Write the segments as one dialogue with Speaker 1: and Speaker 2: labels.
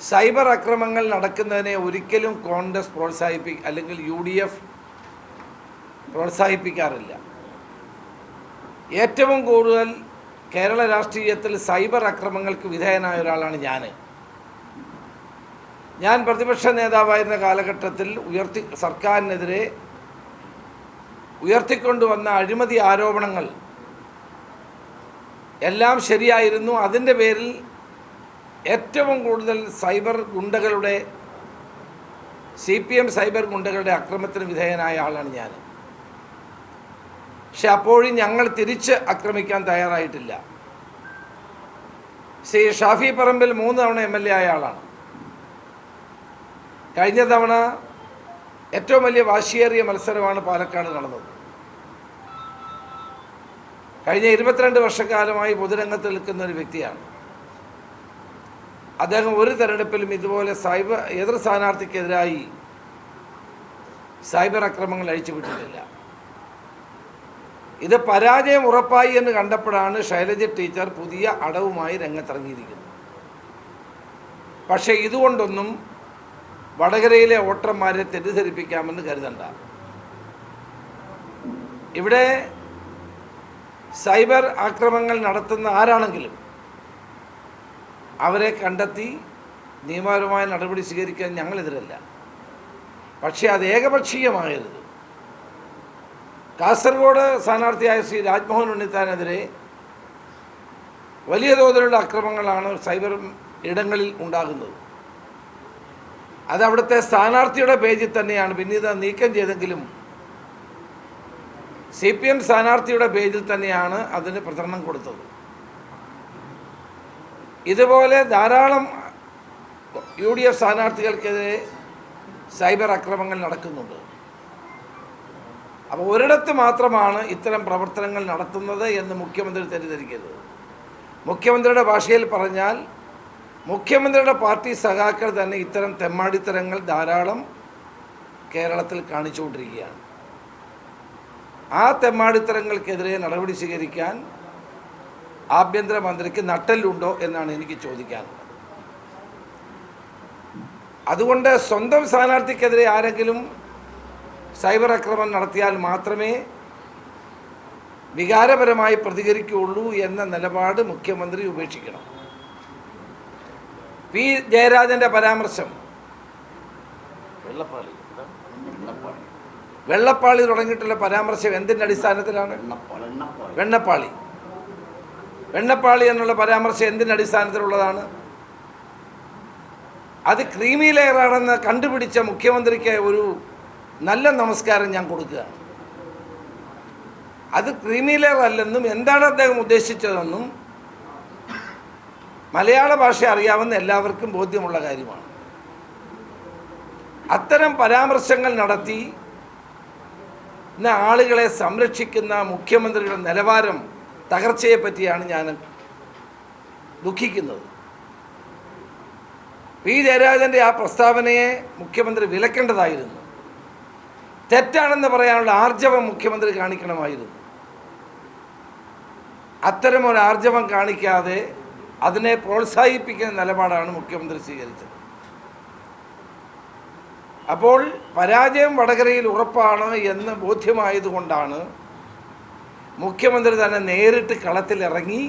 Speaker 1: Cyber ആക്രമണങ്ങൾ നടക്കുന്നതിനെ ഒരിക്കലും കോൺഗ്രസ് അല്ലെങ്കിൽ UDF പ്രോത്സാഹിപ്പിക്കാറില്ല. ഏറ്റവും കൂടുതൽ കേരള രാഷ്ട്രീയത്തിൽ സൈബർ ആക്രമണങ്ങൾക്ക് വിധേയനായ ഒരാളാണ് ഞാൻ പ്രതിപക്ഷ നേതാവായിരുന്ന കാലഘട്ടത്തിൽ സർക്കാരിനെതിരെ ഉയർത്തിക്കൊണ്ടുവന്ന അഴിമതി ആരോപണങ്ങൾ എല്ലാം ശരിയായിരുന്നു. അതിൻ്റെ പേരിൽ ഏറ്റവും കൂടുതൽ CPM സൈബർ ഗുണ്ടകളുടെ അക്രമത്തിന് വിധേയനായ ആളാണ് ഞാൻ. പക്ഷെ അപ്പോഴും ഞങ്ങൾ തിരിച്ച് ആക്രമിക്കാൻ തയ്യാറായിട്ടില്ല. ഷാഫി പറമ്പിൽ 3 തവണ MLA ആയ ആളാണ്. കഴിഞ്ഞ തവണ ഏറ്റവും വലിയ വാശിയേറിയ മത്സരമാണ് പാലക്കാട് നടന്നത്. കഴിഞ്ഞ 22 വർഷക്കാലമായി പൊതുരംഗത്ത് നിൽക്കുന്ന ഒരു വ്യക്തിയാണ് അദ്ദേഹം. ഒരു തെരഞ്ഞെടുപ്പിലും ഇതുപോലെ എതിർ സ്ഥാനാർത്ഥിക്കെതിരായി സൈബർ ആക്രമണങ്ങൾ അഴിച്ചുവിട്ടിട്ടില്ല. ഇത് പരാജയം ഉറപ്പായി എന്ന് കണ്ടപ്പോഴാണ് ശൈലജ ടീച്ചർ പുതിയ അടവുമായി രംഗത്തിറങ്ങിയിരിക്കുന്നത്. പക്ഷേ ഇതുകൊണ്ടൊന്നും വടകരയിലെ വോട്ടർമാരെ തെറ്റിദ്ധരിപ്പിക്കാമെന്ന് കരുതണ്ട. ഇവിടെ സൈബർ ആക്രമണങ്ങൾ നടത്തുന്ന ആരാണെങ്കിലും അവരെ കണ്ടെത്തി നിയമപരമായ നടപടി സ്വീകരിക്കാൻ ഞങ്ങളെതിരല്ല. പക്ഷേ അത് ഏകപക്ഷീയമാകരുത്. കാസർഗോഡ് സ്ഥാനാർത്ഥിയായ ശ്രീ രാജ്മോഹൻ ഉണ്ണിത്താനെതിരെ വലിയ തോതിലുള്ള അക്രമങ്ങളാണ് സൈബർ ഇടങ്ങളിൽ ഉണ്ടാകുന്നത്. അത് അവിടുത്തെ സ്ഥാനാർത്ഥിയുടെ പേജിൽ തന്നെയാണ്. പിന്നീട് നീക്കം ചെയ്തെങ്കിലും CPM സ്ഥാനാർത്ഥിയുടെ പേജിൽ തന്നെയാണ് അതിന് പ്രചരണം കൊടുത്തത്. ഇതുപോലെ ധാരാളം UDF സ്ഥാനാർത്ഥികൾക്കെതിരെ സൈബർ ആക്രമണങ്ങൾ നടക്കുന്നുണ്ട്. അപ്പോൾ ഒരിടത്ത് മാത്രമാണ് ഇത്തരം പ്രവർത്തനങ്ങൾ നടത്തുന്നത് എന്ന് മുഖ്യമന്ത്രി തെറ്റിദ്ധരിക്കരുത്. മുഖ്യമന്ത്രിയുടെ ഭാഷയിൽ പറഞ്ഞാൽ മുഖ്യമന്ത്രിയുടെ പാർട്ടി സഖാക്കൾ തന്നെ ഇത്തരം തെമ്മാടിത്തരങ്ങൾ ധാരാളം കേരളത്തിൽ കാണിച്ചുകൊണ്ടിരിക്കുകയാണ്. ആ തെമ്മാടിത്തരങ്ങൾക്കെതിരെ നടപടി സ്വീകരിക്കാൻ ആഭ്യന്തരമന്ത്രിക്ക് നട്ടെല്ലുണ്ടോ എന്നാണ് എനിക്ക് ചോദിക്കാനുള്ളത്. അതുകൊണ്ട് സ്വന്തം സ്ഥാനാർത്ഥിക്കെതിരെ ആരെങ്കിലും സൈബർ ആക്രമണം നടത്തിയാൽ മാത്രമേ വികാരപരമായി പ്രതികരിക്കുകയുള്ളൂ എന്ന നിലപാട് മുഖ്യമന്ത്രി ഉപേക്ഷിക്കണം. P. ജയരാജൻ്റെ പരാമർശം വെള്ളപ്പാളി തുടങ്ങിയിട്ടുള്ള പരാമർശം എന്തിൻ്റെ അടിസ്ഥാനത്തിലാണ്? വെണ്ണപ്പാളി എന്നുള്ള പരാമർശം എന്തിൻ്റെ അടിസ്ഥാനത്തിലുള്ളതാണ്? അത് ക്രീമി ലെയറാണെന്ന് കണ്ടുപിടിച്ച മുഖ്യമന്ത്രിക്ക് ഒരു നല്ല നമസ്കാരം ഞാൻ കൊടുക്കുകയാണ്. അത് ക്രീമി ലെയർ അല്ലെന്നും എന്താണ് അദ്ദേഹം ഉദ്ദേശിച്ചതെന്നും മലയാള ഭാഷ അറിയാവുന്ന എല്ലാവർക്കും ബോധ്യമുള്ള കാര്യമാണ്. അത്തരം പരാമർശങ്ങൾ നടത്തി ആളുകളെ സംരക്ഷിക്കുന്ന മുഖ്യമന്ത്രിയുടെ നിലവാരം തകർച്ചയെ പറ്റിയാണ് ഞാൻ ദുഃഖിക്കുന്നത്. P. ജയരാജൻ്റെ ആ പ്രസ്താവനയെ മുഖ്യമന്ത്രി വിലക്കേണ്ടതായിരുന്നു. തെറ്റാണെന്ന് പറയാനുള്ള ആർജവം മുഖ്യമന്ത്രി കാണിക്കണമായിരുന്നു. അത്തരമൊരു ആർജവം കാണിക്കാതെ അതിനെ പ്രോത്സാഹിപ്പിക്കുന്ന നിലപാടാണ് മുഖ്യമന്ത്രി സ്വീകരിച്ചത്. അപ്പോൾ പരാജയം വടകരയിൽ ഉറപ്പാണ് എന്ന് ബോധ്യമായതുകൊണ്ടാണ് മുഖ്യമന്ത്രി തന്നെ നേരിട്ട് കളത്തിലിറങ്ങി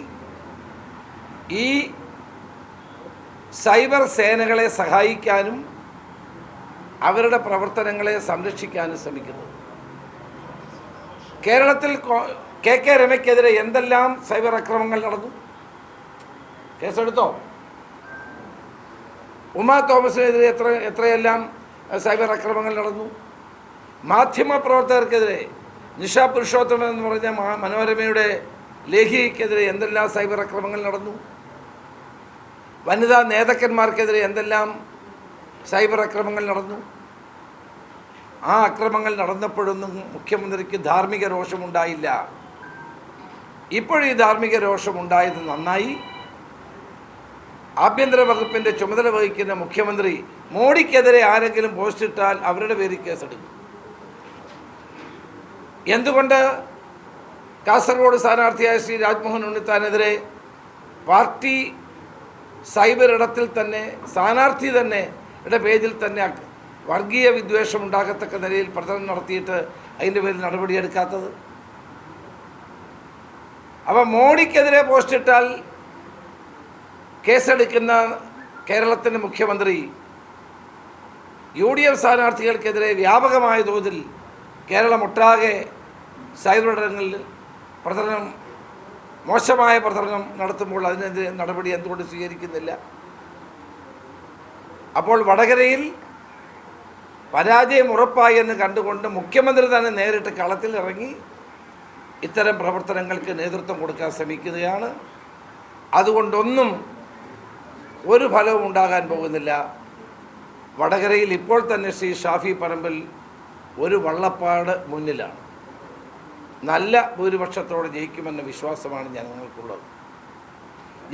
Speaker 1: ഈ സൈബർ സേനകളെ സഹായിക്കാനും അവരുടെ പ്രവർത്തനങ്ങളെ സംരക്ഷിക്കാനും ശ്രമിക്കുന്നത്. കേരളത്തിൽ KK രമയ്ക്കെതിരെ എന്തെല്ലാം സൈബർ ആക്രമണങ്ങൾ നടന്നു? കേസെടുത്തോ? ഉമാ തോമസിനെതിരെ എത്രയെല്ലാം സൈബർ ആക്രമണങ്ങൾ നടന്നു? മാധ്യമപ്രവർത്തകർക്കെതിരെ നിഷ പുരുഷോത്തമൻ എന്ന് പറഞ്ഞ മനോരമയുടെ ലേഖികയ്ക്കെതിരെ എന്തെല്ലാം സൈബർ ആക്രമണങ്ങൾ നടന്നു? വനിതാ നേതാക്കന്മാർക്കെതിരെ എന്തെല്ലാം സൈബർ ആക്രമണങ്ങൾ നടന്നു? ആ ആക്രമണങ്ങൾ നടന്നപ്പോഴൊന്നും മുഖ്യമന്ത്രിക്ക് ധാർമ്മിക രോഷമുണ്ടായില്ല. ഇപ്പോഴീ ധാർമ്മിക രോഷമുണ്ടായത് നന്നായി. ആഭ്യന്തര വകുപ്പിൻ്റെ ചുമതല വഹിക്കുന്ന മുഖ്യമന്ത്രി മോഡിക്കെതിരെ ആരെങ്കിലും പോസ്റ്റ് ഇട്ടാൽ അവരുടെ പേരിൽ കേസെടുക്കും. എന്തുകൊണ്ട് കാസർഗോഡ് സ്ഥാനാർത്ഥിയായ ശ്രീ രാജ്മോഹൻ ഉണ്ണിത്താനെതിരെ പാർട്ടി സൈബർ ഇടത്തിൽ തന്നെ സ്ഥാനാർത്ഥി തന്നെ പേജിൽ തന്നെ വർഗീയ വിദ്വേഷം ഉണ്ടാകത്തക്ക നിലയിൽ പ്രചരണം നടത്തിയിട്ട് അതിൻ്റെ പേരിൽ നടപടിയെടുക്കാത്തത്? അപ്പം മോഡിക്കെതിരെ പോസ്റ്റിട്ടാൽ കേസെടുക്കുന്ന കേരളത്തിൻ്റെ മുഖ്യമന്ത്രി UDF സ്ഥാനാർത്ഥികൾക്കെതിരെ വ്യാപകമായ തോതിൽ കേരളമൊട്ടാകെ സൈബർ ഇടങ്ങളിൽ പ്രചരണം, മോശമായ പ്രചരണം നടത്തുമ്പോൾ അതിനെതിരെ നടപടി എന്തുകൊണ്ട് സ്വീകരിക്കുന്നില്ല? അപ്പോൾ വടകരയിൽ പരാജയം ഉറപ്പായി എന്ന് കണ്ടുകൊണ്ട് മുഖ്യമന്ത്രി തന്നെ നേരിട്ട് കളത്തിൽ ഇറങ്ങി ഇത്തരം പ്രവർത്തനങ്ങൾക്ക് നേതൃത്വം കൊടുക്കാൻ ശ്രമിക്കുകയാണ്. അതുകൊണ്ടൊന്നും ഒരു ഫലവും ഉണ്ടാകാൻ പോകുന്നില്ല. വടകരയിൽ ഇപ്പോൾ തന്നെ ശ്രീ ഷാഫി പറമ്പിൽ ഒരു വള്ളപ്പാട് മുന്നിലാണ്. നല്ല ഭൂരിപക്ഷത്തോടെ ജയിക്കുമെന്ന വിശ്വാസമാണ് ജനങ്ങൾക്കുള്ളത്.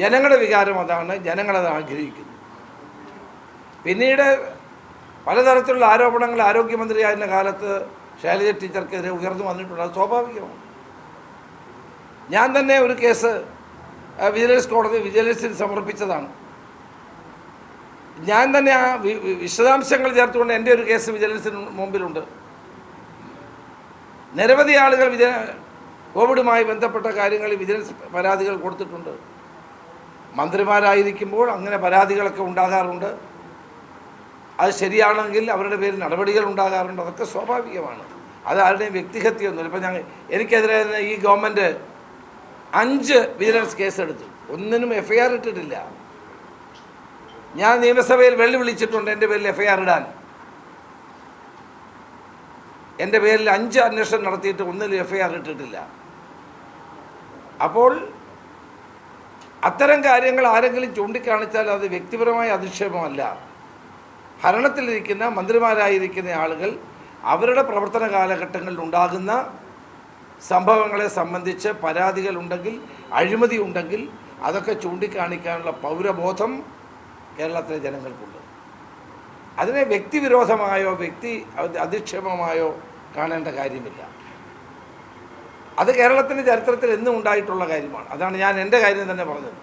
Speaker 1: ജനങ്ങളുടെ വികാരം അതാണ്, ജനങ്ങളത് ആഗ്രഹിക്കുന്നു. പിന്നീട് പലതരത്തിലുള്ള ആരോപണങ്ങൾ ആരോഗ്യമന്ത്രിയായിരുന്ന കാലത്ത് ശൈലജ ടീച്ചർക്കെതിരെ ഉയർന്നു വന്നിട്ടുണ്ട്. അത് സ്വാഭാവികമാണ്. ഞാൻ തന്നെ ഒരു കേസ് വിജിലൻസ് കോടതി വിജിലൻസിൽ സമർപ്പിച്ചതാണ്. ഞാൻ തന്നെ ആ വിശദാംശങ്ങൾ ചേർത്തുകൊണ്ട് എൻ്റെ ഒരു കേസ് വിജിലൻസിന് മുമ്പിലുണ്ട്. നിരവധി ആളുകൾ കോവിഡുമായി ബന്ധപ്പെട്ട കാര്യങ്ങളിൽ വിജിലൻസ് പരാതികൾ കൊടുത്തിട്ടുണ്ട്. മന്ത്രിമാരായിരിക്കുമ്പോൾ അങ്ങനെ പരാതികളൊക്കെ ഉണ്ടാകാറുണ്ട്. അത് ശരിയാണെങ്കിൽ അവരുടെ പേരിൽ നടപടികൾ ഉണ്ടാകാറുണ്ട്. അതൊക്കെ സ്വാഭാവികമാണ്. അത് ആരുടെയും വ്യക്തിഹത്യമൊന്നുമില്ല. ഇപ്പം എനിക്കെതിരെ ഈ ഗവൺമെൻറ് 5 വിജിലൻസ് കേസെടുത്തു, ഒന്നിനും FIR ഇട്ടിട്ടില്ല. ഞാൻ നിയമസഭയിൽ വെല്ലുവിളിച്ചിട്ടുണ്ട് എൻ്റെ പേരിൽ FIR ഇടാൻ. എൻ്റെ പേരിൽ 5 അന്വേഷണം നടത്തിയിട്ട് ഒന്നിലും FIR ഇട്ടിട്ടില്ല. അപ്പോൾ അത്തരം കാര്യങ്ങൾ ആരെങ്കിലും ചൂണ്ടിക്കാണിച്ചാൽ അത് വ്യക്തിപരമായ അധിക്ഷേപമല്ല. ഭരണത്തിലിരിക്കുന്ന മന്ത്രിമാരായിരിക്കുന്ന ആളുകൾ അവരുടെ പ്രവർത്തന കാലഘട്ടങ്ങളിൽ ഉണ്ടാകുന്ന സംഭവങ്ങളെ സംബന്ധിച്ച് പരാതികളുണ്ടെങ്കിൽ, അഴിമതി ഉണ്ടെങ്കിൽ അതൊക്കെ ചൂണ്ടിക്കാണിക്കാനുള്ള പൗരബോധം കേരളത്തിലെ ജനങ്ങൾക്കുണ്ട്. അതിനെ വ്യക്തിവിരോധമായോ വ്യക്തി അധിക്ഷേപമായോ കാണേണ്ട കാര്യമില്ല. അത് കേരളത്തിൻ്റെ ചരിത്രത്തിൽ എന്നും ഉണ്ടായിട്ടുള്ള കാര്യമാണ്. അതാണ് ഞാൻ എൻ്റെ കാര്യം തന്നെ പറഞ്ഞത്.